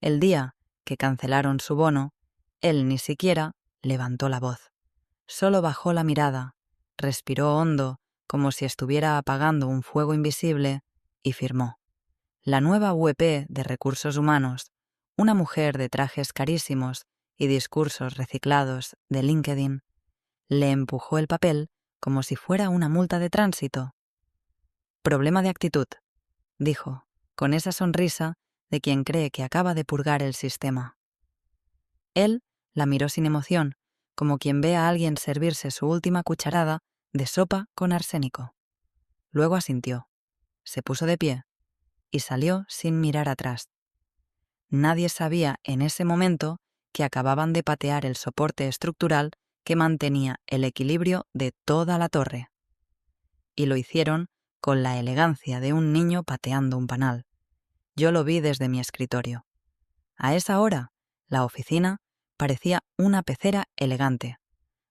El día que cancelaron su bono, él ni siquiera levantó la voz. Solo bajó la mirada, respiró hondo como si estuviera apagando un fuego invisible y firmó. La nueva VP de Recursos Humanos, una mujer de trajes carísimos y discursos reciclados de LinkedIn, le empujó el papel como si fuera una multa de tránsito. Problema de actitud, dijo, con esa sonrisa de quien cree que acaba de purgar el sistema. Él la miró sin emoción, como quien ve a alguien servirse su última cucharada de sopa con arsénico. Luego asintió, se puso de pie y salió sin mirar atrás. Nadie sabía en ese momento que acababan de patear el soporte estructural que mantenía el equilibrio de toda la torre. Y lo hicieron con la elegancia de un niño pateando un panal. Yo lo vi desde mi escritorio. A esa hora, la oficina parecía una pecera elegante.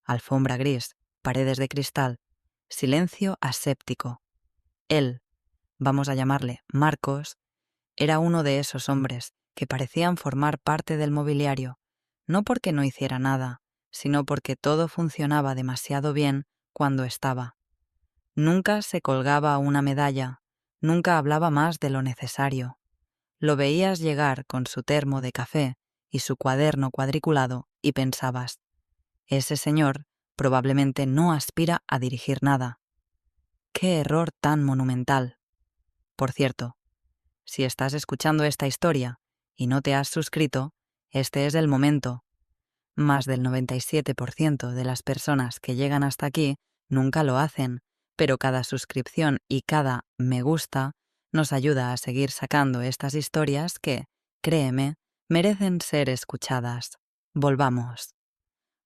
Alfombra gris, paredes de cristal, silencio aséptico. Él, vamos a llamarle Marcos, era uno de esos hombres que parecían formar parte del mobiliario, no porque no hiciera nada, sino porque todo funcionaba demasiado bien cuando estaba. Nunca se colgaba una medalla, nunca hablaba más de lo necesario. Lo veías llegar con su termo de café y su cuaderno cuadriculado y pensabas, ese señor probablemente no aspira a dirigir nada. ¡Qué error tan monumental! Por cierto, si estás escuchando esta historia y no te has suscrito, este es el momento. Más del 97% de las personas que llegan hasta aquí nunca lo hacen, pero cada suscripción y cada me gusta nos ayuda a seguir sacando estas historias que, créeme, merecen ser escuchadas. Volvamos.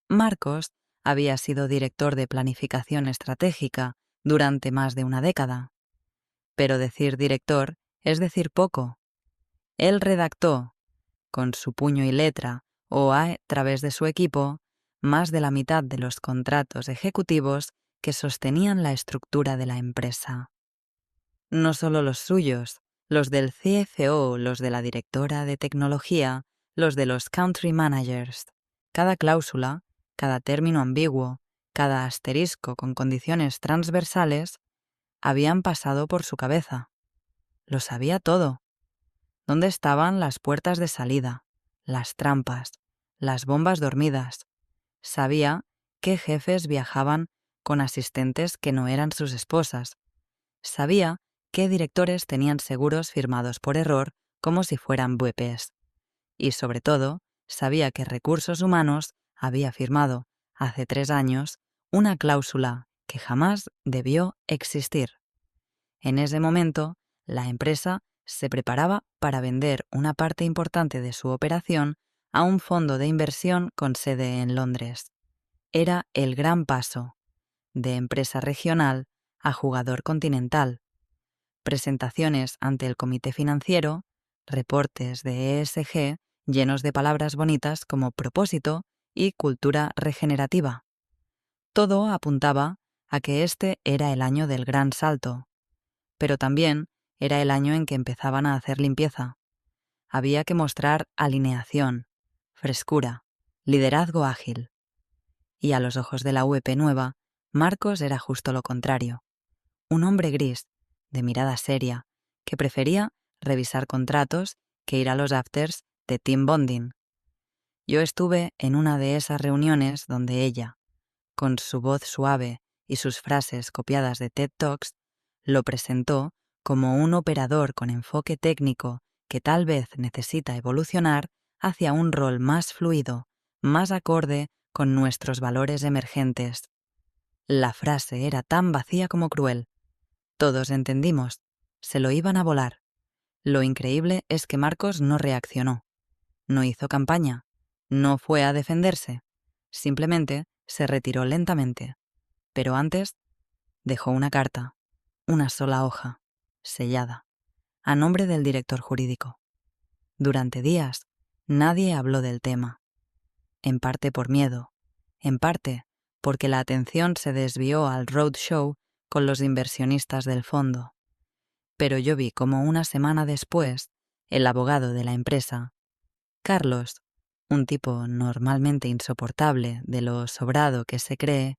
Marcos había sido director de planificación estratégica durante más de una década. Pero decir director es decir poco. Él redactó, con su puño y letra o a través de su equipo, más de la mitad de los contratos ejecutivos que sostenían la estructura de la empresa. No solo los suyos, los del CFO, los de la directora de tecnología, los de los country managers. Cada cláusula, cada término ambiguo, cada asterisco con condiciones transversales, habían pasado por su cabeza. Lo sabía todo. ¿Dónde estaban las puertas de salida, las trampas, las bombas dormidas? Sabía qué jefes viajaban con asistentes que no eran sus esposas. Sabía qué directores tenían seguros firmados por error como si fueran VPs. Y sobre todo, sabía que Recursos Humanos había firmado, hace 3 años, una cláusula que jamás debió existir. En ese momento, la empresa se preparaba para vender una parte importante de su operación a un fondo de inversión con sede en Londres. Era el gran paso, de empresa regional a jugador continental. Presentaciones ante el comité financiero, reportes de ESG llenos de palabras bonitas como propósito y cultura regenerativa. Todo apuntaba a que este era el año del gran salto, pero también era el año en que empezaban a hacer limpieza. Había que mostrar alineación, frescura, liderazgo ágil. Y a los ojos de la VP nueva, Marcos era justo lo contrario. Un hombre gris, de mirada seria, que prefería revisar contratos que ir a los afters de team bonding. Yo estuve en una de esas reuniones donde ella, con su voz suave y sus frases copiadas de TED Talks, lo presentó como un operador con enfoque técnico que tal vez necesita evolucionar hacia un rol más fluido, más acorde con nuestros valores emergentes. La frase era tan vacía como cruel. Todos entendimos, se lo iban a volar. Lo increíble es que Marcos no reaccionó, no hizo campaña, no fue a defenderse, simplemente se retiró lentamente. Pero antes dejó una carta, una sola hoja, sellada, a nombre del director jurídico. Durante días, nadie habló del tema. En parte por miedo, en parte porque la atención se desvió al roadshow con los inversionistas del fondo. Pero yo vi como una semana después, el abogado de la empresa, Carlos, un tipo normalmente insoportable de lo sobrado que se cree,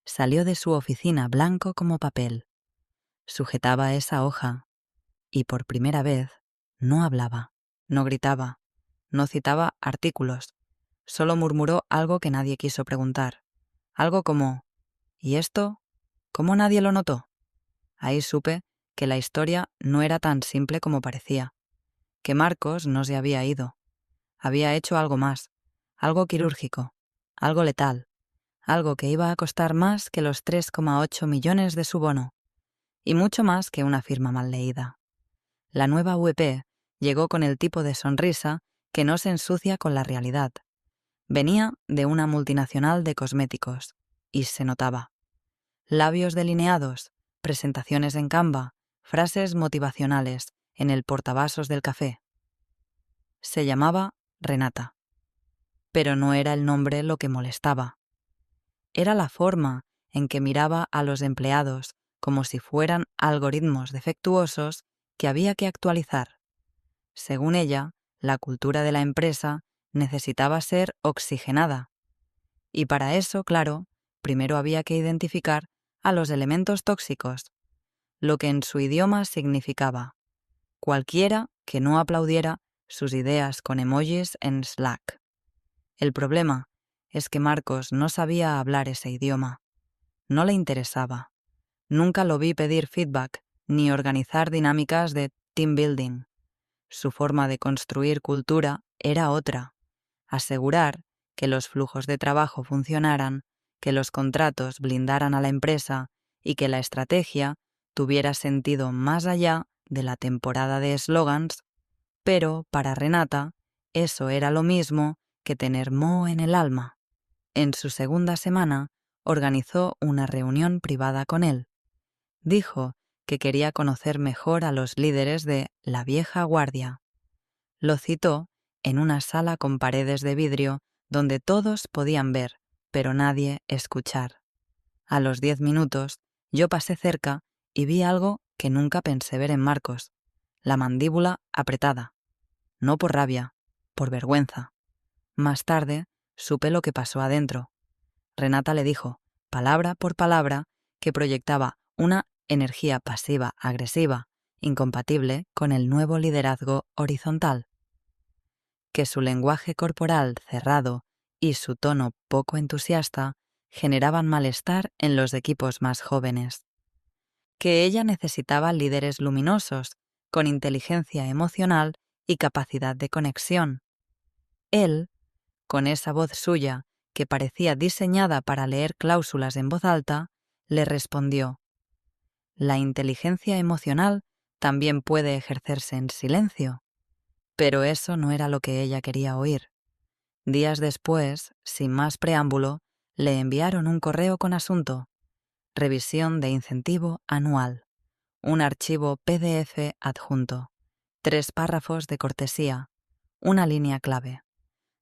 salió de su oficina blanco como papel. Sujetaba esa hoja y por primera vez no hablaba, no gritaba, no citaba artículos, solo murmuró algo que nadie quiso preguntar. Algo como: ¿y esto? ¿Cómo nadie lo notó? Ahí supe que la historia no era tan simple como parecía, que Marcos no se había ido. Había hecho algo más, algo quirúrgico, algo letal, algo que iba a costar más que los 3,8 millones de su bono, y mucho más que una firma mal leída. La nueva VP llegó con el tipo de sonrisa que no se ensucia con la realidad. Venía de una multinacional de cosméticos, y se notaba. Labios delineados, presentaciones en Canva, frases motivacionales en el portavasos del café. Se llamaba Renata. Pero no era el nombre lo que molestaba. Era la forma en que miraba a los empleados como si fueran algoritmos defectuosos que había que actualizar. Según ella, la cultura de la empresa necesitaba ser oxigenada. Y para eso, claro, primero había que identificar a los elementos tóxicos, lo que en su idioma significaba cualquiera que no aplaudiera sus ideas con emojis en Slack. El problema es que Marcos no sabía hablar ese idioma. No le interesaba. Nunca lo vi pedir feedback ni organizar dinámicas de team building. Su forma de construir cultura era otra: asegurar que los flujos de trabajo funcionaran, que los contratos blindaran a la empresa y que la estrategia tuviera sentido más allá de la temporada de eslogans, pero para Renata eso era lo mismo que tener moho en el alma. En su segunda semana organizó una reunión privada con él. Dijo que quería conocer mejor a los líderes de la vieja guardia. Lo citó en una sala con paredes de vidrio donde todos podían ver, pero nadie escuchar. A los 10 minutos yo pasé cerca y vi algo que nunca pensé ver en Marcos: la mandíbula apretada. No por rabia, por vergüenza. Más tarde supe lo que pasó adentro. Renata le dijo, palabra por palabra, que proyectaba una energía pasiva-agresiva, incompatible con el nuevo liderazgo horizontal, que su lenguaje corporal cerrado y su tono poco entusiasta generaban malestar en los equipos más jóvenes, que ella necesitaba líderes luminosos, con inteligencia emocional y capacidad de conexión. Él, con esa voz suya que parecía diseñada para leer cláusulas en voz alta, le respondió: la inteligencia emocional también puede ejercerse en silencio. Pero eso no era lo que ella quería oír. Días después, sin más preámbulo, le enviaron un correo con asunto: revisión de incentivo anual, un archivo PDF adjunto, 3 párrafos de cortesía, una línea clave.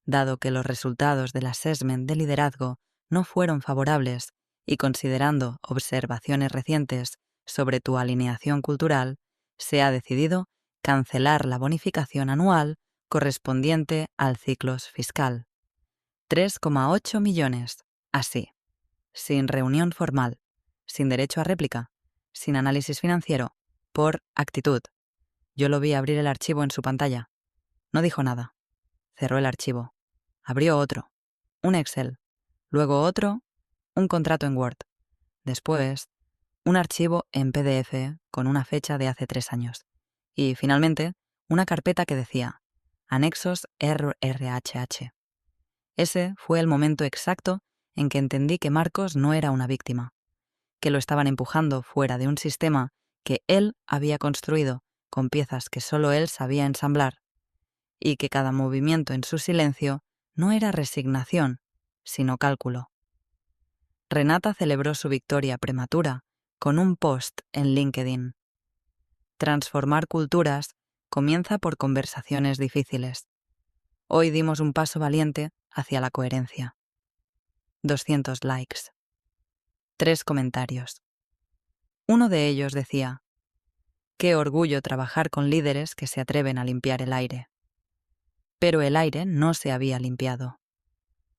Dado que los resultados del assessment de liderazgo no fueron favorables y considerando observaciones recientes sobre tu alineación cultural, se ha decidido cancelar la bonificación anual correspondiente al ciclo fiscal. 3,8 millones, así, sin reunión formal, sin derecho a réplica, sin análisis financiero, por actitud. Yo lo vi abrir el archivo en su pantalla. No dijo nada. Cerró el archivo. Abrió otro, un Excel, luego otro, un contrato en Word, después un archivo en PDF con una fecha de hace 3 años y, finalmente, una carpeta que decía Anexos RRHH. Ese fue el momento exacto en que entendí que Marcos no era una víctima, que lo estaban empujando fuera de un sistema que él había construido con piezas que solo él sabía ensamblar, y que cada movimiento en su silencio no era resignación, sino cálculo. Renata celebró su victoria prematura con un post en LinkedIn. Transformar culturas comienza por conversaciones difíciles. Hoy dimos un paso valiente hacia la coherencia. 200 likes. 3 comentarios. Uno de ellos decía: qué orgullo trabajar con líderes que se atreven a limpiar el aire. pero el aire no se había limpiado.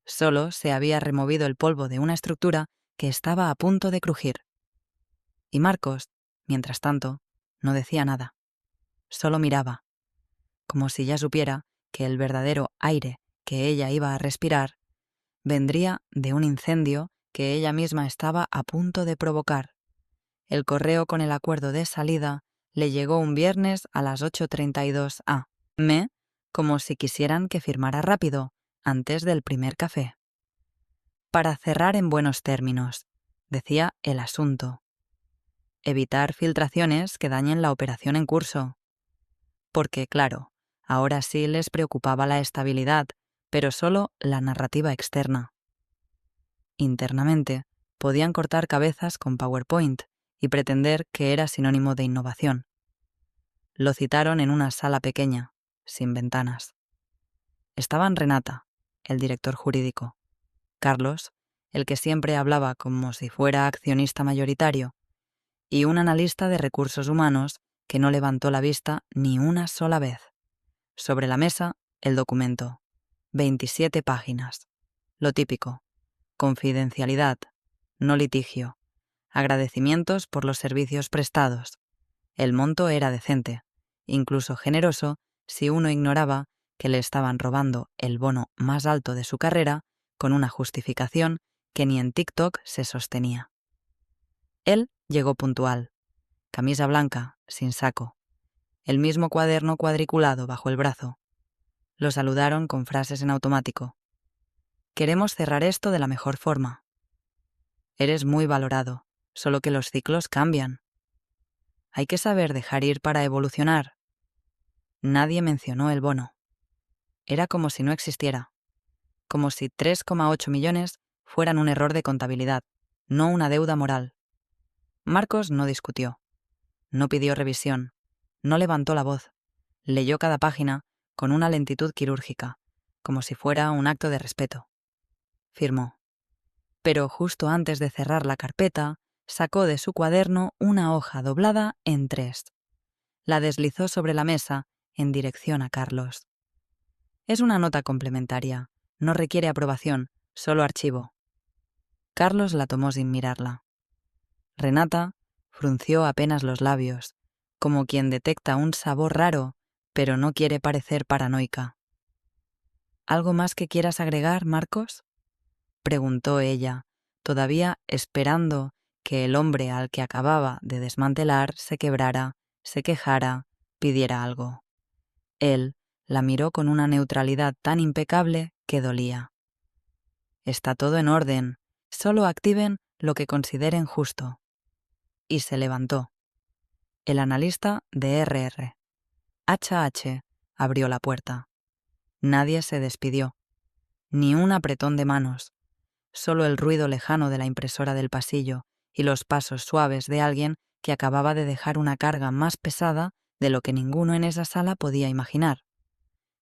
Solo se había removido el polvo de una estructura que estaba a punto de crujir. Y Marcos, mientras tanto, no decía nada. Solo miraba, como si ya supiera que el verdadero aire que ella iba a respirar vendría de un incendio que ella misma estaba a punto de provocar. El correo con el acuerdo de salida le llegó un viernes a las 8:32 a.m., como si quisieran que firmara rápido, antes del primer café. Para cerrar en buenos términos, decía el asunto. Evitar filtraciones que dañen la operación en curso. Porque, claro, ahora sí les preocupaba la estabilidad, pero solo la narrativa externa. Internamente, podían cortar cabezas con PowerPoint y pretender que era sinónimo de innovación. Lo citaron en una sala pequeña, sin ventanas. Estaban Renata, el director jurídico, Carlos, el que siempre hablaba como si fuera accionista mayoritario, y un analista de recursos humanos que no levantó la vista ni una sola vez. Sobre la mesa, el documento. 27 páginas. Lo típico. Confidencialidad. No litigio. Agradecimientos por los servicios prestados. El monto era decente, incluso generoso si uno ignoraba que le estaban robando el bono más alto de su carrera con una justificación que ni en TikTok se sostenía. Él llegó puntual. Camisa blanca, sin saco. El mismo cuaderno cuadriculado bajo el brazo. Lo saludaron con frases en automático. Queremos cerrar esto de la mejor forma. Eres muy valorado, solo que los ciclos cambian. Hay que saber dejar ir para evolucionar. Nadie mencionó el bono. Era como si no existiera. Como si 3,8 millones fueran un error de contabilidad, no una deuda moral. Marcos no discutió. No pidió revisión. No levantó la voz. Leyó cada página con una lentitud quirúrgica, como si fuera un acto de respeto. Firmó. Pero justo antes de cerrar la carpeta, sacó de su cuaderno una hoja doblada en 3. La deslizó sobre la mesa en dirección a Carlos. Es una nota complementaria. No requiere aprobación, solo archivo. Carlos la tomó sin mirarla. Renata frunció apenas los labios, como quien detecta un sabor raro, pero no quiere parecer paranoica. ¿Algo más que quieras agregar, Marcos?, preguntó ella, todavía esperando que el hombre al que acababa de desmantelar se quebrara, se quejara, pidiera algo. Él la miró con una neutralidad tan impecable que dolía. Está todo en orden, solo activen lo que consideren justo. Y se levantó. El analista de RR. HH abrió la puerta. Nadie se despidió. Ni un apretón de manos. Solo el ruido lejano de la impresora del pasillo y los pasos suaves de alguien que acababa de dejar una carga más pesada de lo que ninguno en esa sala podía imaginar.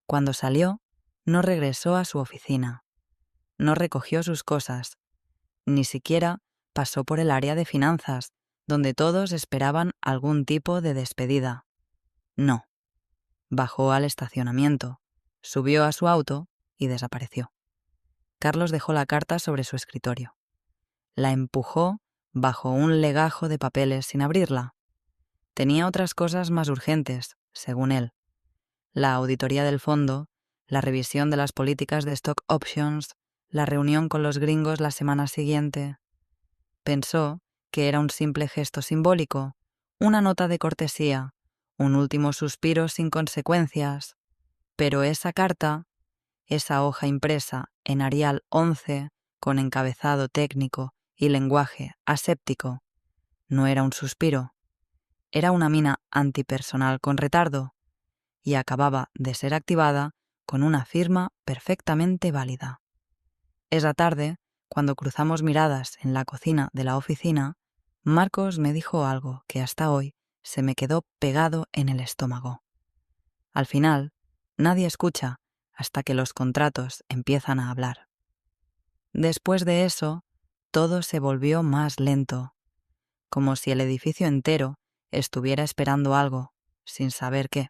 Cuando salió, no regresó a su oficina. No recogió sus cosas. Ni siquiera pasó por el área de finanzas, donde todos esperaban algún tipo de despedida. No. Bajó al estacionamiento, subió a su auto y desapareció. Carlos dejó la carta sobre su escritorio. La empujó bajo un legajo de papeles sin abrirla. Tenía otras cosas más urgentes, según él. La auditoría del fondo, la revisión de las políticas de stock options, la reunión con los gringos la semana siguiente. Pensó que era un simple gesto simbólico, una nota de cortesía, un último suspiro sin consecuencias. Pero esa carta, esa hoja impresa en Arial 11, con encabezado técnico y lenguaje aséptico, no era un suspiro. Era una mina antipersonal con retardo, y acababa de ser activada con una firma perfectamente válida. Esa tarde, cuando cruzamos miradas en la cocina de la oficina, Marcos me dijo algo que hasta hoy se me quedó pegado en el estómago. Al final, nadie escucha hasta que los contratos empiezan a hablar. Después de eso, todo se volvió más lento, como si el edificio entero estuviera esperando algo, sin saber qué.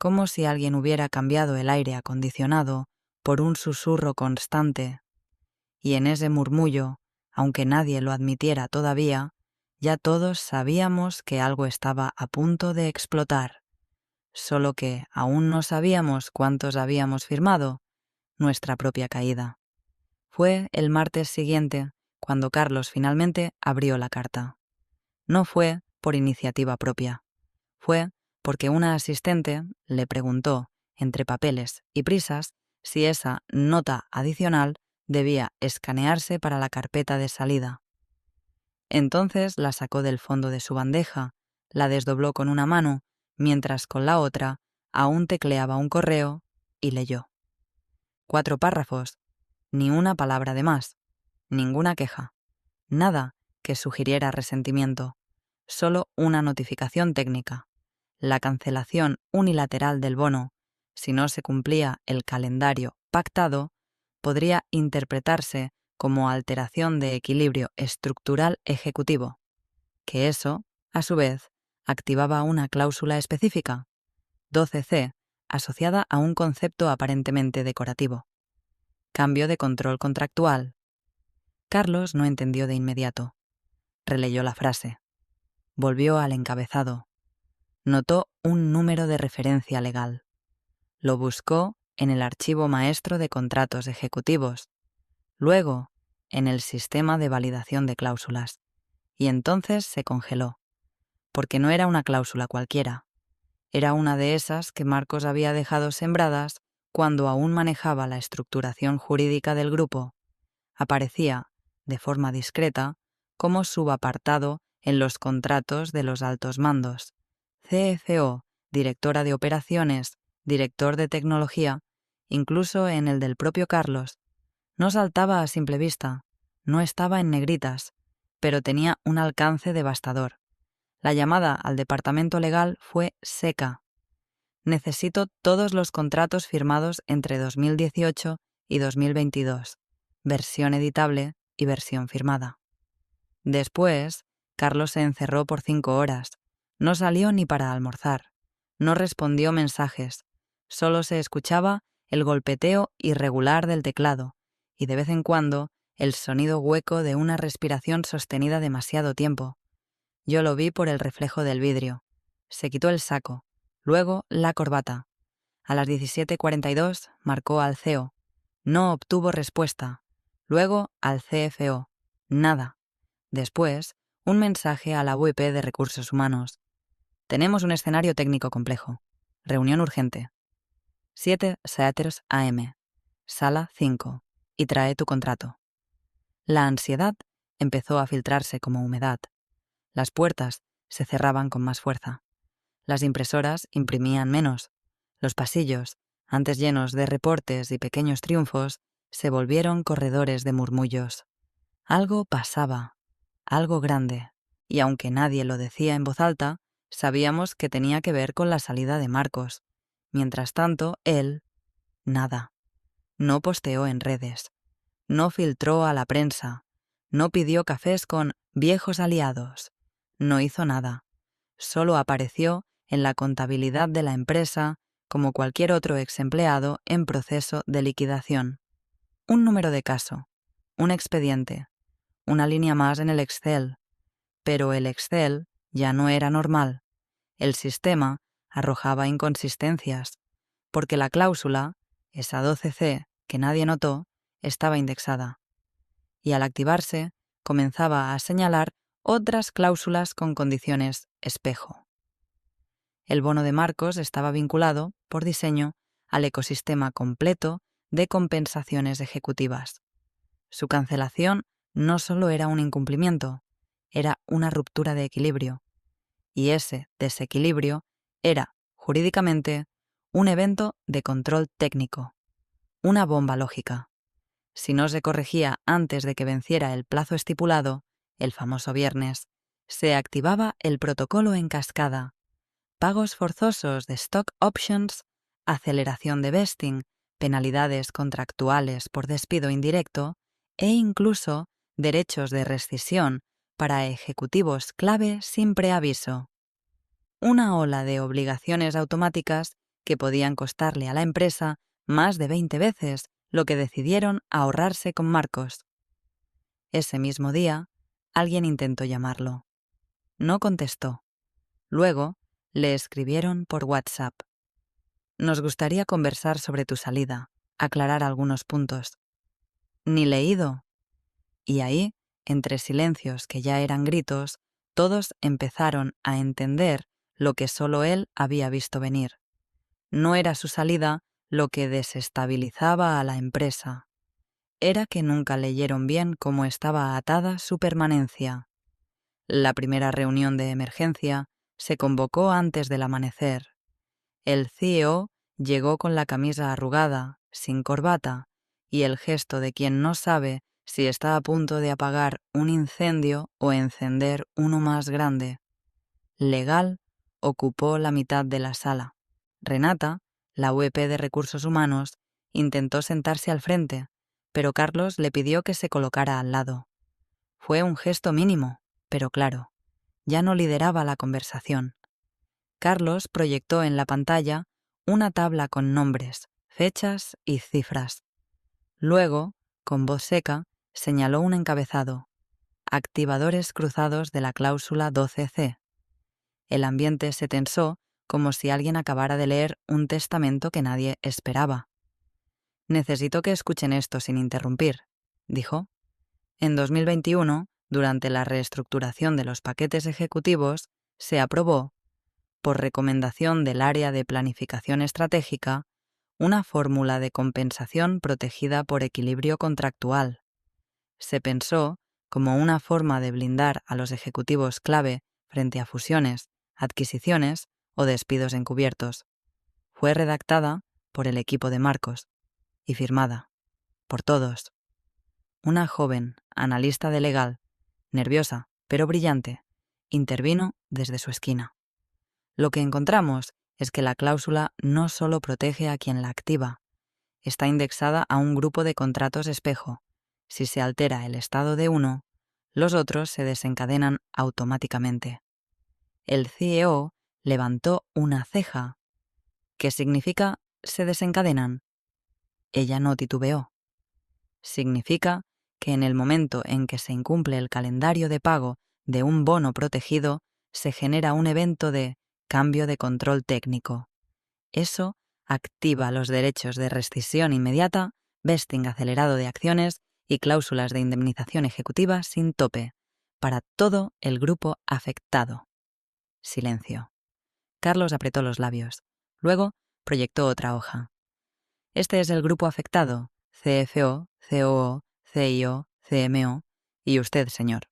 como si alguien hubiera cambiado el aire acondicionado por un susurro constante. Y en ese murmullo, aunque nadie lo admitiera todavía, ya todos sabíamos que algo estaba a punto de explotar, solo que aún no sabíamos cuántos habíamos firmado nuestra propia caída. Fue el martes siguiente cuando Carlos finalmente abrió la carta. No fue por iniciativa propia. Fue porque una asistente le preguntó, entre papeles y prisas, si esa nota adicional debía escanearse para la carpeta de salida. Entonces la sacó del fondo de su bandeja, la desdobló con una mano, mientras con la otra aún tecleaba un correo, y leyó. 4 párrafos, ni una palabra de más, ninguna queja, nada que sugiriera resentimiento, solo una notificación técnica. La cancelación unilateral del bono, si no se cumplía el calendario pactado, podría interpretarse como alteración de equilibrio estructural ejecutivo, que eso, a su vez, activaba una cláusula específica, 12C, asociada a un concepto aparentemente decorativo. Cambio de control contractual. Carlos no entendió de inmediato. Releyó la frase. Volvió al encabezado. Notó un número de referencia legal. Lo buscó en el archivo maestro de contratos ejecutivos, luego en el sistema de validación de cláusulas, y entonces se congeló, porque no era una cláusula cualquiera. Era una de esas que Marcos había dejado sembradas cuando aún manejaba la estructuración jurídica del grupo. Aparecía, de forma discreta, como subapartado en los contratos de los altos mandos. CFO, directora de operaciones, director de tecnología, incluso en el del propio Carlos. No saltaba a simple vista, no estaba en negritas, pero tenía un alcance devastador. La llamada al departamento legal fue seca. Necesito todos los contratos firmados entre 2018 y 2022, versión editable y versión firmada. Después, Carlos se encerró por 5 horas. No salió ni para almorzar. No respondió mensajes. Solo se escuchaba el golpeteo irregular del teclado y de vez en cuando el sonido hueco de una respiración sostenida demasiado tiempo. Yo lo vi por el reflejo del vidrio. Se quitó el saco, luego la corbata. A las 17:42 marcó al CEO. No obtuvo respuesta. Luego al CFO. Nada. Después, un mensaje a la VP de Recursos Humanos. Tenemos un escenario técnico complejo. Reunión urgente. 7 Seaters AM. Sala 5. Y trae tu contrato. La ansiedad empezó a filtrarse como humedad. Las puertas se cerraban con más fuerza. Las impresoras imprimían menos. Los pasillos, antes llenos de reportes y pequeños triunfos, se volvieron corredores de murmullos. Algo pasaba, algo grande, y aunque nadie lo decía en voz alta, sabíamos que tenía que ver con la salida de Marcos. Mientras tanto, él, nada. No posteó en redes, no filtró a la prensa, no pidió cafés con viejos aliados, no hizo nada. Solo apareció en la contabilidad de la empresa como cualquier otro exempleado en proceso de liquidación. Un número de caso, un expediente, una línea más en el Excel. Pero el Excel ya no era normal. El sistema arrojaba inconsistencias, porque la cláusula, esa 12C que nadie notó, estaba indexada. Y al activarse, comenzaba a señalar otras cláusulas con condiciones espejo. El bono de Marcos estaba vinculado, por diseño, al ecosistema completo de compensaciones ejecutivas. Su cancelación no solo era un incumplimiento, era una ruptura de equilibrio. Y ese desequilibrio era, jurídicamente, un evento de control técnico, una bomba lógica. Si no se corregía antes de que venciera el plazo estipulado, el famoso viernes, se activaba el protocolo en cascada. Pagos forzosos de stock options, aceleración de vesting, penalidades contractuales por despido indirecto e incluso derechos de rescisión para ejecutivos clave sin preaviso. Una ola de obligaciones automáticas que podían costarle a la empresa más de 20 veces lo que decidieron ahorrarse con Marcos. Ese mismo día, alguien intentó llamarlo. No contestó. Luego, le escribieron por WhatsApp. Nos gustaría conversar sobre tu salida, aclarar algunos puntos. Ni leído. Y ahí, entre silencios que ya eran gritos, todos empezaron a entender lo que solo él había visto venir. No era su salida lo que desestabilizaba a la empresa. Era que nunca leyeron bien cómo estaba atada su permanencia. La primera reunión de emergencia se convocó antes del amanecer. El CEO llegó con la camisa arrugada, sin corbata, y el gesto de quien no sabe si está a punto de apagar un incendio o encender uno más grande. Legal ocupó la mitad de la sala. Renata, la VP de Recursos Humanos, intentó sentarse al frente, pero Carlos le pidió que se colocara al lado. Fue un gesto mínimo, pero claro, ya no lideraba la conversación. Carlos proyectó en la pantalla una tabla con nombres, fechas y cifras. Luego, con voz seca, señaló un encabezado: activadores cruzados de la cláusula 12C. El ambiente se tensó como si alguien acabara de leer un testamento que nadie esperaba. Necesito que escuchen esto sin interrumpir, dijo. En 2021, durante la reestructuración de los paquetes ejecutivos, se aprobó, por recomendación del área de planificación estratégica, una fórmula de compensación protegida por equilibrio contractual. Se pensó como una forma de blindar a los ejecutivos clave frente a fusiones, adquisiciones o despidos encubiertos. Fue redactada por el equipo de Marcos y firmada por todos. Una joven analista de legal, nerviosa pero brillante, intervino desde su esquina. Lo que encontramos es que la cláusula no solo protege a quien la activa, está indexada a un grupo de contratos espejo. Si se altera el estado de uno, los otros se desencadenan automáticamente. El CEO levantó una ceja. ¿Qué significa se desencadenan? Ella no titubeó. Significa que en el momento en que se incumple el calendario de pago de un bono protegido, se genera un evento de cambio de control técnico. Eso activa los derechos de rescisión inmediata, vesting acelerado de acciones y cláusulas de indemnización ejecutiva sin tope, para todo el grupo afectado. Silencio. Carlos apretó los labios. Luego proyectó otra hoja. Este es el grupo afectado: CFO, COO, CIO, CMO y usted, señor.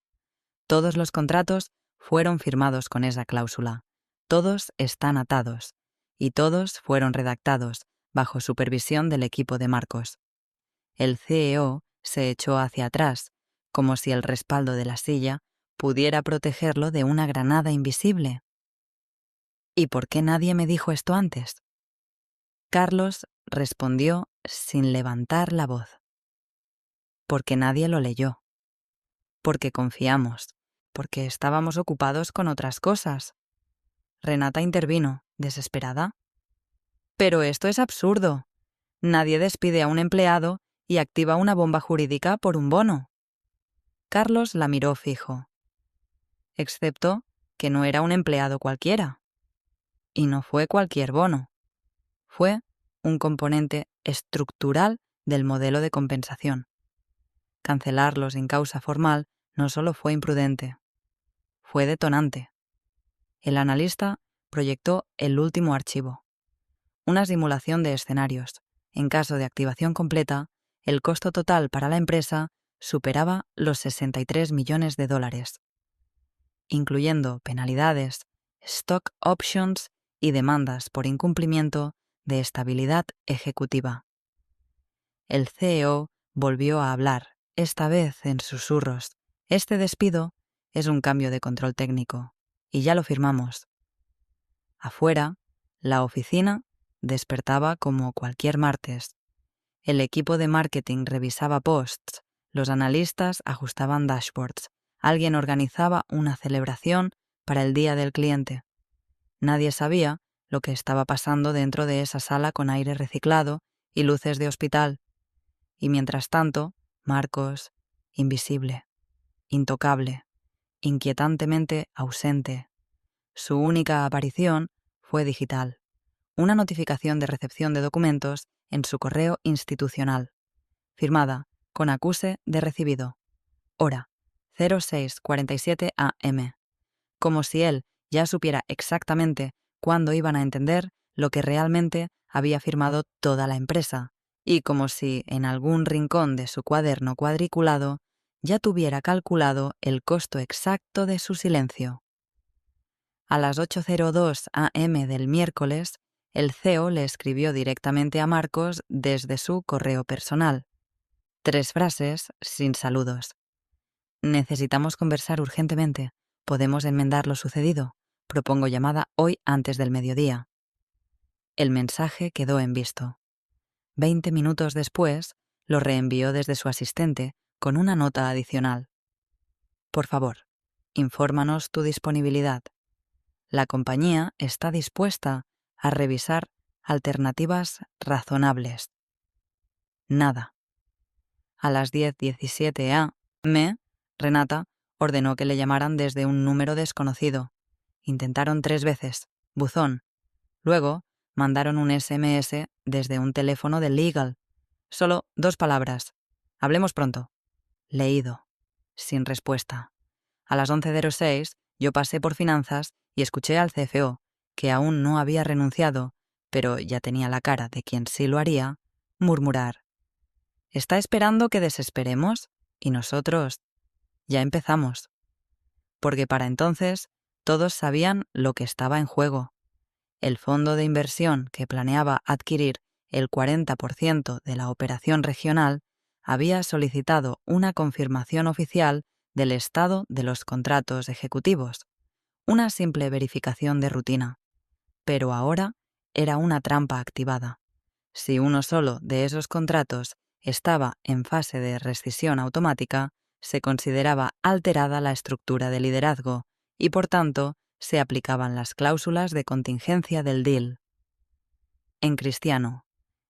Todos los contratos fueron firmados con esa cláusula. Todos están atados. Y todos fueron redactados bajo supervisión del equipo de Marcos. El CEO se echó hacia atrás, como si el respaldo de la silla pudiera protegerlo de una granada invisible. ¿Y por qué nadie me dijo esto antes? Carlos respondió sin levantar la voz. Porque nadie lo leyó. Porque confiamos. Porque estábamos ocupados con otras cosas. Renata intervino, desesperada. Pero esto es absurdo. Nadie despide a un empleado y activa una bomba jurídica por un bono. Carlos la miró fijo. Excepto que no era un empleado cualquiera. Y no fue cualquier bono. Fue un componente estructural del modelo de compensación. Cancelarlo sin causa formal no solo fue imprudente, fue detonante. El analista proyectó el último archivo. Una simulación de escenarios. En caso de activación completa, el costo total para la empresa superaba los 63 millones de dólares, incluyendo penalidades, stock options y demandas por incumplimiento de estabilidad ejecutiva. El CEO volvió a hablar, esta vez en susurros. Este despido es un cambio de control técnico, y ya lo firmamos. Afuera, la oficina despertaba como cualquier martes. El equipo de marketing revisaba posts, los analistas ajustaban dashboards, alguien organizaba una celebración para el día del cliente. Nadie sabía lo que estaba pasando dentro de esa sala con aire reciclado y luces de hospital. Y mientras tanto, Marcos, invisible, intocable, inquietantemente ausente. Su única aparición fue digital, una notificación de recepción de documentos en su correo institucional, firmada con acuse de recibido, hora 06:47 am, como si él ya supiera exactamente cuándo iban a entender lo que realmente había firmado toda la empresa, y como si en algún rincón de su cuaderno cuadriculado ya tuviera calculado el costo exacto de su silencio. A las 8:02 am del miércoles, el CEO le escribió directamente a Marcos desde su correo personal. 3 frases sin saludos. Necesitamos conversar urgentemente. ¿Podemos enmendar lo sucedido? Propongo llamada hoy antes del mediodía. El mensaje quedó en visto. 20 minutos después, lo reenvió desde su asistente con una nota adicional. Por favor, infórmanos tu disponibilidad. La compañía está dispuesta a revisar alternativas razonables. Nada. A las 10:17 am, Renata ordenó que le llamaran desde un número desconocido. Intentaron 3 veces. Buzón. Luego, mandaron un SMS desde un teléfono de Legal. Solo 2 palabras. Hablemos pronto. Leído. Sin respuesta. A las 11:06 yo pasé por finanzas y escuché al CFO, que aún no había renunciado, pero ya tenía la cara de quien sí lo haría, murmurar: «¿Está esperando que desesperemos? Y nosotros ya empezamos». Porque para entonces todos sabían lo que estaba en juego. El fondo de inversión que planeaba adquirir el 40% de la operación regional había solicitado una confirmación oficial del estado de los contratos ejecutivos, una simple verificación de rutina. Pero ahora era una trampa activada. Si uno solo de esos contratos estaba en fase de rescisión automática, se consideraba alterada la estructura de liderazgo y, por tanto, se aplicaban las cláusulas de contingencia del deal. En cristiano,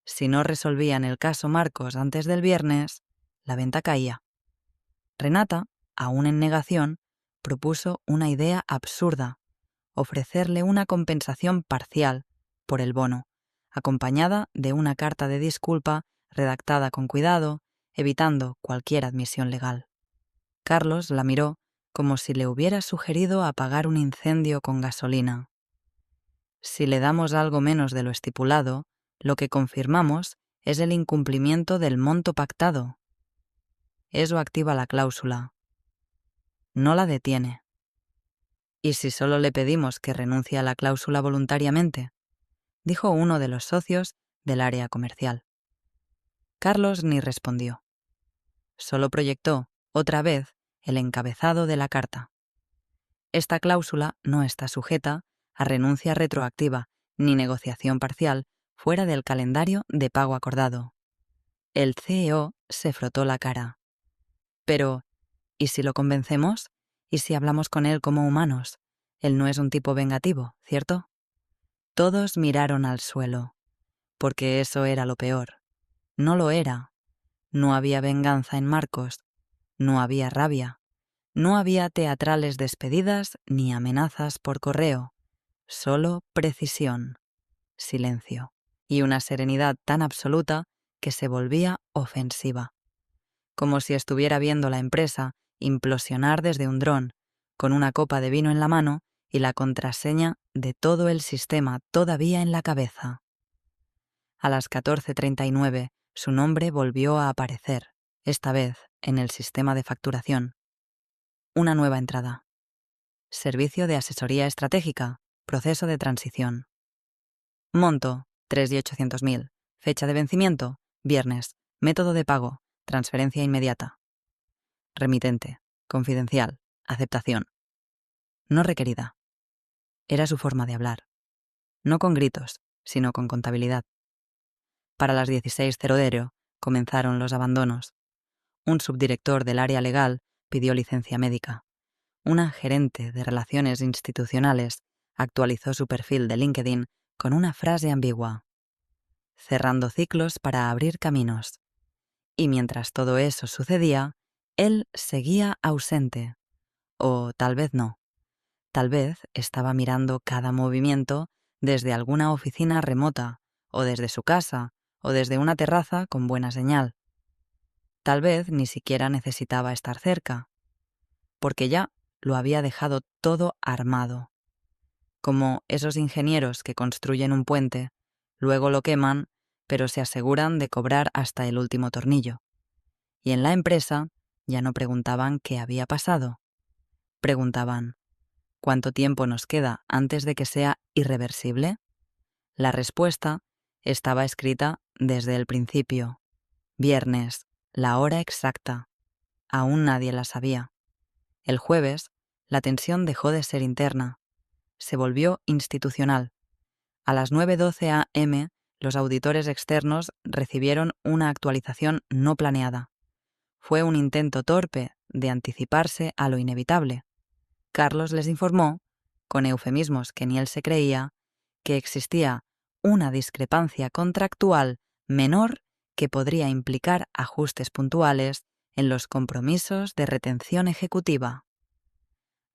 si no resolvían el caso Marcos antes del viernes, la venta caía. Renata, aún en negación, propuso una idea absurda: ofrecerle una compensación parcial por el bono, acompañada de una carta de disculpa redactada con cuidado, evitando cualquier admisión legal. Carlos la miró como si le hubiera sugerido apagar un incendio con gasolina. Si le damos algo menos de lo estipulado, lo que confirmamos es el incumplimiento del monto pactado. Eso activa la cláusula. No la detiene. ¿Y si solo le pedimos que renuncie a la cláusula voluntariamente?, dijo uno de los socios del área comercial. Carlos ni respondió. Solo proyectó, otra vez, el encabezado de la carta. Esta cláusula no está sujeta a renuncia retroactiva ni negociación parcial fuera del calendario de pago acordado. El CEO se frotó la cara. Pero, ¿y si lo convencemos? ¿Y si hablamos con él como humanos? Él no es un tipo vengativo, ¿cierto? Todos miraron al suelo, porque eso era lo peor. No lo era. No había venganza en Marcos, no había rabia, no había teatrales despedidas ni amenazas por correo, solo precisión, silencio y una serenidad tan absoluta que se volvía ofensiva, como si estuviera viendo la empresa implosionar desde un dron, con una copa de vino en la mano y la contraseña de todo el sistema todavía en la cabeza. A las 14:39, su nombre volvió a aparecer, esta vez en el sistema de facturación. Una nueva entrada. Servicio de asesoría estratégica, proceso de transición. Monto, 3.800.000. Fecha de vencimiento, viernes. Método de pago, transferencia inmediata. Remitente, confidencial, aceptación. No requerida. Era su forma de hablar. No con gritos, sino con contabilidad. Para las 16:00 comenzaron los abandonos. Un subdirector del área legal pidió licencia médica. Una gerente de relaciones institucionales actualizó su perfil de LinkedIn con una frase ambigua: cerrando ciclos para abrir caminos. Y mientras todo eso sucedía, él seguía ausente. O tal vez no. Tal vez estaba mirando cada movimiento desde alguna oficina remota, o desde su casa, o desde una terraza con buena señal. Tal vez ni siquiera necesitaba estar cerca, porque ya lo había dejado todo armado. Como esos ingenieros que construyen un puente, luego lo queman, pero se aseguran de cobrar hasta el último tornillo. Y en la empresa ya no preguntaban qué había pasado. Preguntaban: ¿cuánto tiempo nos queda antes de que sea irreversible? La respuesta estaba escrita desde el principio. Viernes, la hora exacta. Aún nadie la sabía. El jueves, la tensión dejó de ser interna. Se volvió institucional. A las 9:12 a.m., los auditores externos recibieron una actualización no planeada. Fue un intento torpe de anticiparse a lo inevitable. Carlos les informó, con eufemismos que ni él se creía, que existía una discrepancia contractual menor que podría implicar ajustes puntuales en los compromisos de retención ejecutiva.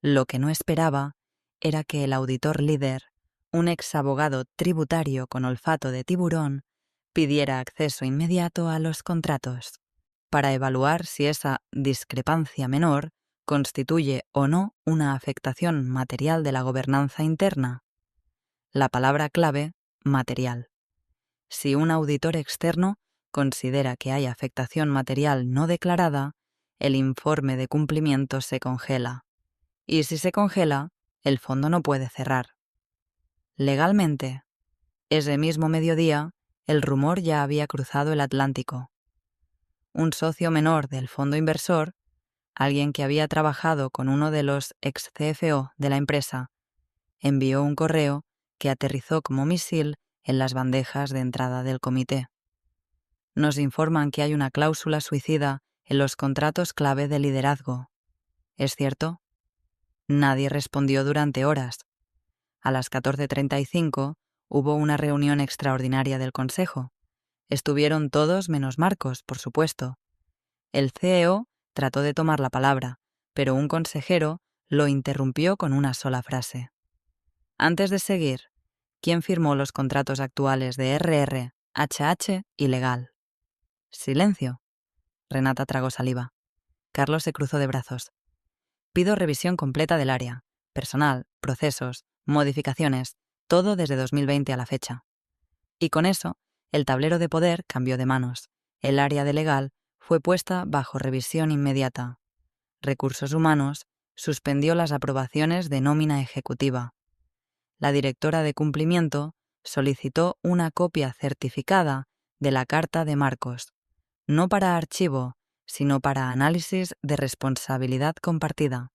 Lo que no esperaba era que el auditor líder, un exabogado tributario con olfato de tiburón, pidiera acceso inmediato a los contratos para evaluar si esa discrepancia menor constituye o no una afectación material de la gobernanza interna. La palabra clave: material. Si un auditor externo considera que hay afectación material no declarada, el informe de cumplimiento se congela. Y si se congela, el fondo no puede cerrar. Legalmente, ese mismo mediodía, el rumor ya había cruzado el Atlántico. Un socio menor del fondo inversor, alguien que había trabajado con uno de los ex-CFO de la empresa, envió un correo que aterrizó como misil en las bandejas de entrada del comité. Nos informan que hay una cláusula suicida en los contratos clave de liderazgo. ¿Es cierto? Nadie respondió durante horas. A las 14:35 hubo una reunión extraordinaria del Consejo. Estuvieron todos menos Marcos, por supuesto. El CEO trató de tomar la palabra, pero un consejero lo interrumpió con una sola frase. Antes de seguir, ¿quién firmó los contratos actuales de RR, HH y Legal? Silencio. Renata tragó saliva. Carlos se cruzó de brazos. Pido revisión completa del área, personal, procesos, modificaciones, todo desde 2020 a la fecha. Y con eso, el tablero de poder cambió de manos. El área de Legal fue puesta bajo revisión inmediata. Recursos Humanos suspendió las aprobaciones de nómina ejecutiva. La directora de cumplimiento solicitó una copia certificada de la carta de Marcos, no para archivo, sino para análisis de responsabilidad compartida.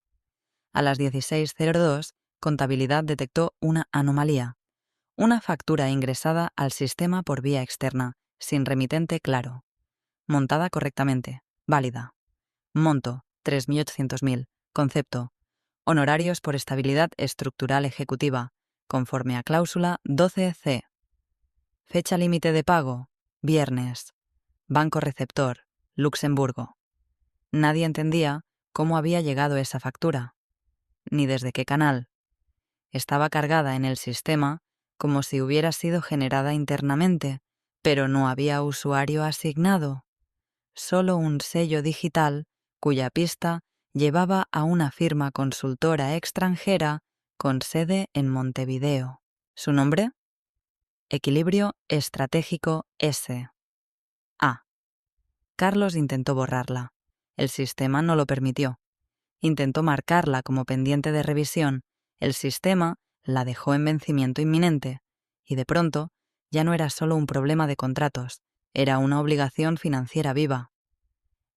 A las 16:02, Contabilidad detectó una anomalía. Una factura ingresada al sistema por vía externa, sin remitente claro. Montada correctamente. Válida. Monto: 3.800.000. Concepto: honorarios por estabilidad estructural ejecutiva, conforme a cláusula 12C. Fecha límite de pago: viernes. Banco receptor: Luxemburgo. Nadie entendía cómo había llegado esa factura, ni desde qué canal. Estaba cargada en el sistema como si hubiera sido generada internamente, pero no había usuario asignado. Solo un sello digital cuya pista llevaba a una firma consultora extranjera con sede en Montevideo. ¿Su nombre? Equilibrio Estratégico S. A. Carlos intentó borrarla. El sistema no lo permitió. Intentó marcarla como pendiente de revisión. El sistema la dejó en vencimiento inminente. Y de pronto, ya no era solo un problema de contratos, era una obligación financiera viva.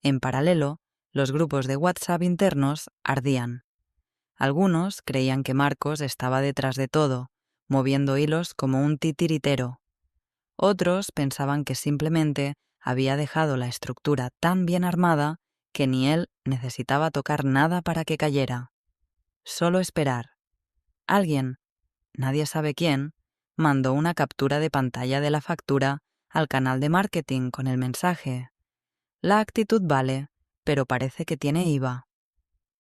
En paralelo, los grupos de WhatsApp internos ardían. Algunos creían que Marcos estaba detrás de todo, moviendo hilos como un titiritero. Otros pensaban que simplemente había dejado la estructura tan bien armada que ni él necesitaba tocar nada para que cayera. Solo esperar. Alguien, nadie sabe quién, mandó una captura de pantalla de la factura al canal de marketing con el mensaje: «La actitud vale, pero parece que tiene IVA».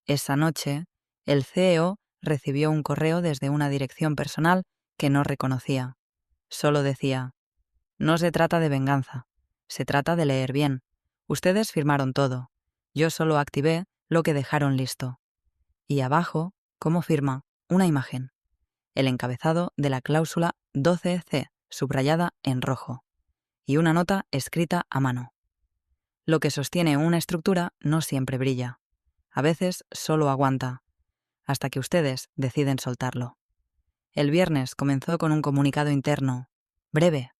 Esa noche, el CEO recibió un correo desde una dirección personal que no reconocía. Solo decía: «No se trata de venganza, se trata de leer bien. Ustedes firmaron todo. Yo solo activé lo que dejaron listo». Y abajo, como firma, una imagen: el encabezado de la cláusula 12C, subrayada en rojo, y una nota escrita a mano. Lo que sostiene una estructura no siempre brilla. A veces solo aguanta, hasta que ustedes deciden soltarlo. El viernes comenzó con un comunicado interno, breve,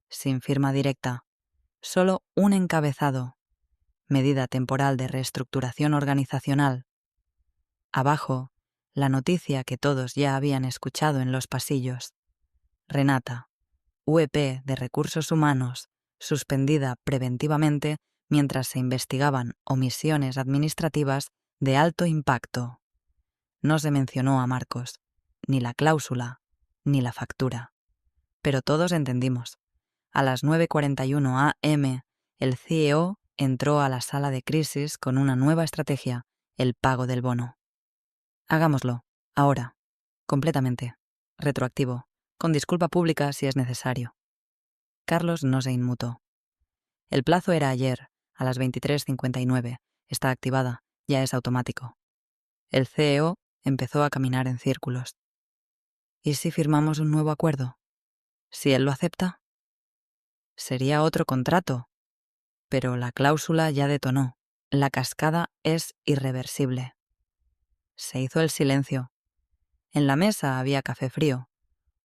sin firma directa, solo un encabezado: medida temporal de reestructuración organizacional. Abajo, la noticia que todos ya habían escuchado en los pasillos: Renata, UEP de Recursos Humanos, suspendida preventivamente mientras se investigaban omisiones administrativas de alto impacto. No se mencionó a Marcos, ni la cláusula, ni la factura. Pero todos entendimos. A las 9:41 a.m., el CEO entró a la sala de crisis con una nueva estrategia: el pago del bono. Hagámoslo, ahora, completamente, retroactivo, con disculpa pública si es necesario. Carlos no se inmutó. El plazo era ayer, a las 23:59. Está activada, ya es automático. El CEO empezó a caminar en círculos. ¿Y si firmamos un nuevo acuerdo? ¿Si él lo acepta? Sería otro contrato. Pero la cláusula ya detonó. La cascada es irreversible. Se hizo el silencio. En la mesa había café frío,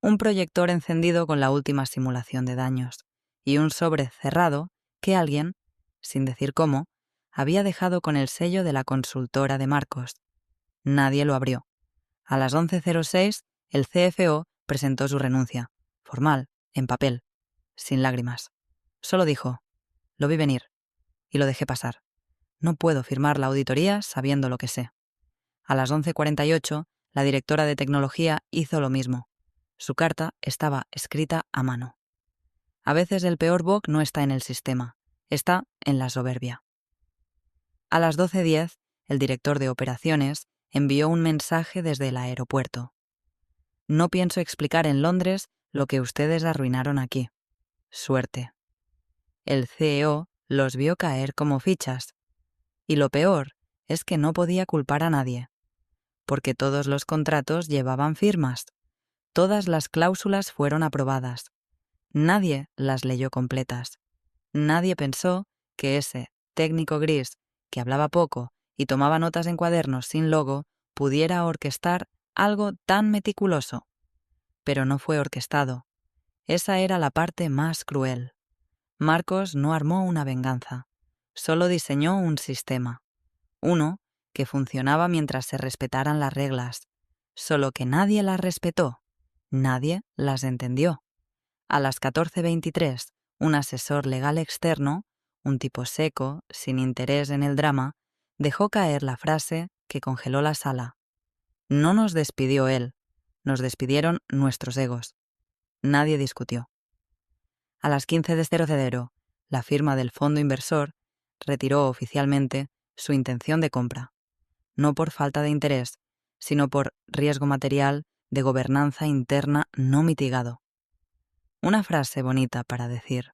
un proyector encendido con la última simulación de daños y un sobre cerrado que alguien, sin decir cómo, había dejado con el sello de la consultora de Marcos. Nadie lo abrió. A las 11:06, el CFO presentó su renuncia, formal, en papel, sin lágrimas. Solo dijo: «Lo vi venir y lo dejé pasar. No puedo firmar la auditoría sabiendo lo que sé». A las 11:48, la directora de tecnología hizo lo mismo. Su carta estaba escrita a mano. A veces el peor bug no está en el sistema, está en la soberbia. A las 12:10, el director de operaciones envió un mensaje desde el aeropuerto: «No pienso explicar en Londres lo que ustedes arruinaron aquí. Suerte». El CEO los vio caer como fichas. Y lo peor es que no podía culpar a nadie, porque todos los contratos llevaban firmas. Todas las cláusulas fueron aprobadas. Nadie las leyó completas. Nadie pensó que ese técnico gris, que hablaba poco y tomaba notas en cuadernos sin logo, pudiera orquestar algo tan meticuloso. Pero no fue orquestado. Esa era la parte más cruel. Marcos no armó una venganza, solo diseñó un sistema. Uno que funcionaba mientras se respetaran las reglas, solo que nadie las respetó, nadie las entendió. A las 14:23, un asesor legal externo, un tipo seco, sin interés en el drama, dejó caer la frase que congeló la sala. No nos despidió él, nos despidieron nuestros egos. Nadie discutió. A las 15:00, la firma del fondo inversor retiró oficialmente su intención de compra, no por falta de interés, sino por riesgo material de gobernanza interna no mitigado. Una frase bonita para decir: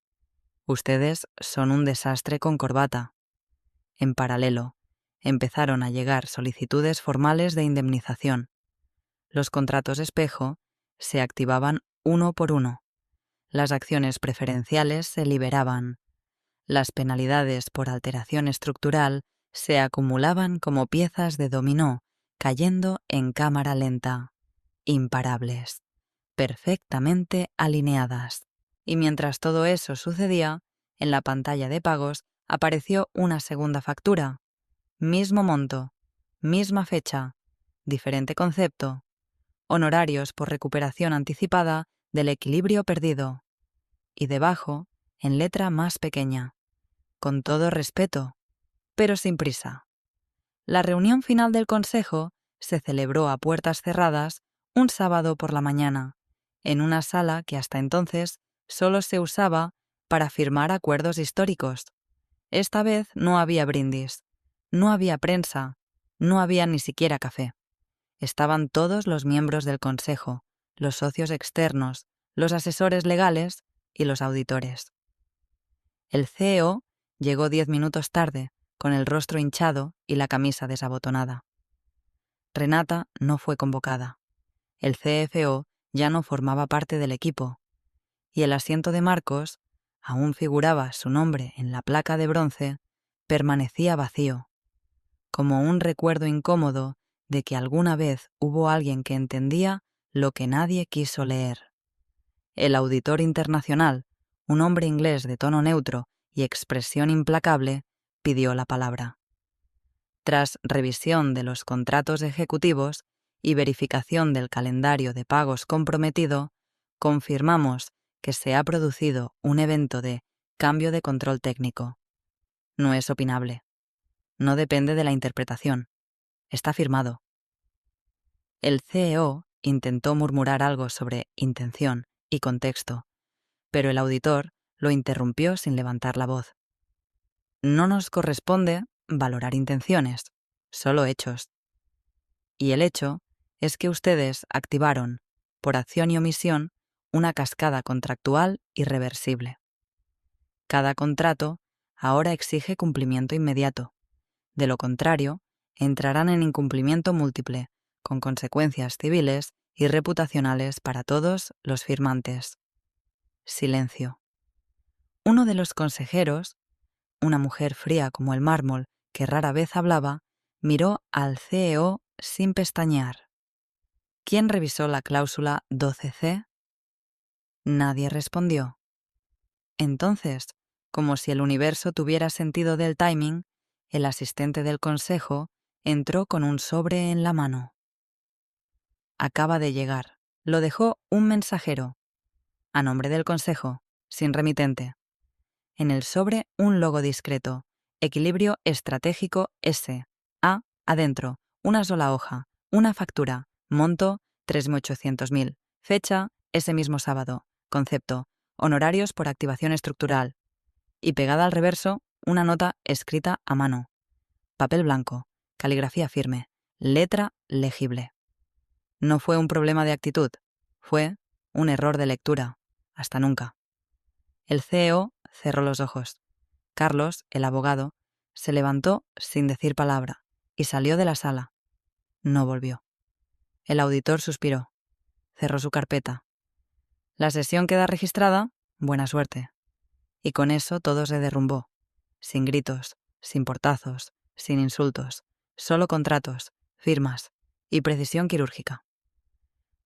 ustedes son un desastre con corbata. En paralelo, empezaron a llegar solicitudes formales de indemnización. Los contratos espejo se activaban uno por uno. Las acciones preferenciales se liberaban. Las penalidades por alteración estructural se acumulaban como piezas de dominó, cayendo en cámara lenta, imparables, perfectamente alineadas. Y mientras todo eso sucedía, en la pantalla de pagos apareció una segunda factura. Mismo monto, misma fecha, diferente concepto. Honorarios por recuperación anticipada del equilibrio perdido. Y debajo, en letra más pequeña: con todo respeto, pero sin prisa. La reunión final del Consejo se celebró a puertas cerradas un sábado por la mañana, en una sala que hasta entonces solo se usaba para firmar acuerdos históricos. Esta vez no había brindis, no había prensa, no había ni siquiera café. Estaban todos los miembros del consejo, los socios externos, los asesores legales y los auditores. El CEO llegó 10 minutos tarde, con el rostro hinchado y la camisa desabotonada. Renata no fue convocada. El CFO ya no formaba parte del equipo, y el asiento de Marcos, aún figuraba su nombre en la placa de bronce, permanecía vacío, como un recuerdo incómodo de que alguna vez hubo alguien que entendía lo que nadie quiso leer. El auditor internacional, un hombre inglés de tono neutro y expresión implacable, pidió la palabra. Tras revisión de los contratos ejecutivos y verificación del calendario de pagos comprometido, confirmamos que se ha producido un evento de cambio de control técnico. No es opinable. No depende de la interpretación. Está firmado. El CEO intentó murmurar algo sobre intención y contexto, pero el auditor lo interrumpió sin levantar la voz. No nos corresponde valorar intenciones, solo hechos. Y el hecho es que ustedes activaron, por acción y omisión, una cascada contractual irreversible. Cada contrato ahora exige cumplimiento inmediato. De lo contrario, entrarán en incumplimiento múltiple, con consecuencias civiles y reputacionales para todos los firmantes. Silencio. Uno de los consejeros, una mujer fría como el mármol que rara vez hablaba, miró al CEO sin pestañear. ¿Quién revisó la cláusula 12C? Nadie respondió. Entonces, como si el universo tuviera sentido del timing, el asistente del consejo entró con un sobre en la mano. Acaba de llegar. Lo dejó un mensajero. A nombre del consejo, sin remitente. En el sobre un logo discreto. Equilibrio estratégico S. A. Adentro. Una sola hoja. Una factura. Monto 3.800.000. Fecha ese mismo sábado. Concepto. Honorarios por activación estructural. Y pegada al reverso, una nota escrita a mano. Papel blanco. Caligrafía firme. Letra legible. No fue un problema de actitud. Fue un error de lectura. Hasta nunca. El CEO cerró los ojos. Carlos, el abogado, se levantó sin decir palabra y salió de la sala. No volvió. El auditor suspiró. Cerró su carpeta. La sesión queda registrada. Buena suerte. Y con eso todo se derrumbó. Sin gritos, sin portazos, sin insultos. Solo contratos, firmas y precisión quirúrgica.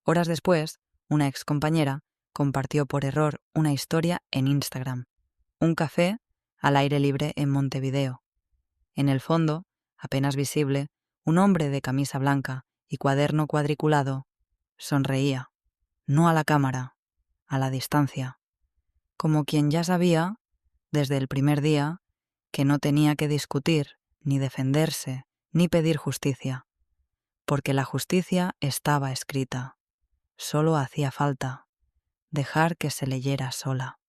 Horas después, una excompañera compartió por error una historia en Instagram. Un café al aire libre en Montevideo. En el fondo, apenas visible, un hombre de camisa blanca y cuaderno cuadriculado sonreía, no a la cámara, a la distancia, como quien ya sabía, desde el primer día, que no tenía que discutir, ni defenderse, ni pedir justicia, porque la justicia estaba escrita. Solo hacía falta dejar que se leyera sola.